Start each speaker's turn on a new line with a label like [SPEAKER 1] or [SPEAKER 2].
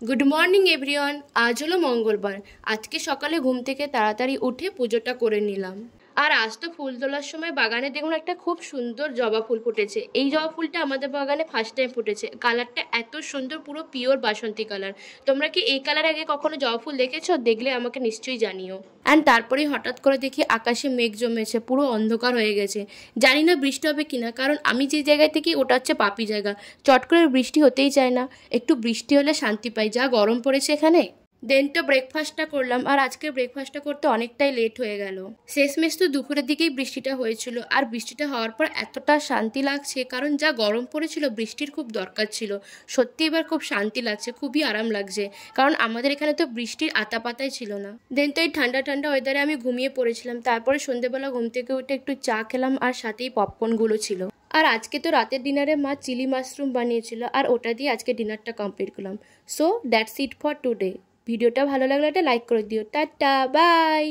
[SPEAKER 1] Good morning everyone. আজ হলো মঙ্গলবার। আজকে সকালে ঘুম থেকে তাড়াতাড়ি উঠে পুজোটা করে নিলাম। আর আজ তো ফুল তোলার সময় বাগানে দেখুন একটা খুব সুন্দর জবা ফুল ফুটেছে। এই জবা ফুলটা আমাদের বাগানে ফার্স্ট টাইম ফুটেছে। কালারটা এত সুন্দর, পুরো পিওর বাসন্তী কালার। তোমরা কি এই কালার আগে কখনো জবা ফুল দেখেছো? দেখলে আমাকে নিশ্চয়ই জানিও। অ্যান্ড তারপরেই হঠাৎ করে দেখি আকাশে মেঘ জমেছে, পুরো অন্ধকার হয়ে গেছে। জানি না বৃষ্টি হবে কিনা, কারণ আমি যে জায়গায় থেকে ওটা হচ্ছে পাপি জায়গা। চট করে বৃষ্টি হতেই চায় না। একটু বৃষ্টি হলে শান্তি পাই, যা গরম পড়েছে এখানে। দেন তো ব্রেকফাস্টটা করলাম, আর আজকে ব্রেকফাস্টটা করতে অনেকটাই লেট হয়ে গেল। শেষমেশ তো দুপুরের দিকেই বৃষ্টিটা হয়েছিল, আর বৃষ্টিটা হওয়ার পর এতটা শান্তি লাগছে, কারণ যা গরম পড়েছিল বৃষ্টির খুব দরকার ছিল। সত্যি এবার খুব শান্তি লাগছে, খুবই আরাম লাগছে, কারণ আমাদের এখানে তো বৃষ্টির আতা পাতাই ছিল না। দেন তো এই ঠান্ডা ঠান্ডা ওয়েদারে আমি ঘুমিয়ে পড়েছিলাম। তারপরে সন্ধ্যেবেলা ঘুম থেকে উঠে একটু চা খেলাম, আর সাথেই পপকর্নগুলো ছিল। আর আজকে তো রাতের ডিনারে মা চিলি মাশরুম বানিয়েছিল, আর ওটা দিয়ে আজকে ডিনারটা কমপ্লিট করলাম। So that's it for today. ভিডিওটা ভালো লাগলে একটা লাইক করে দিও। টাটা, বাই।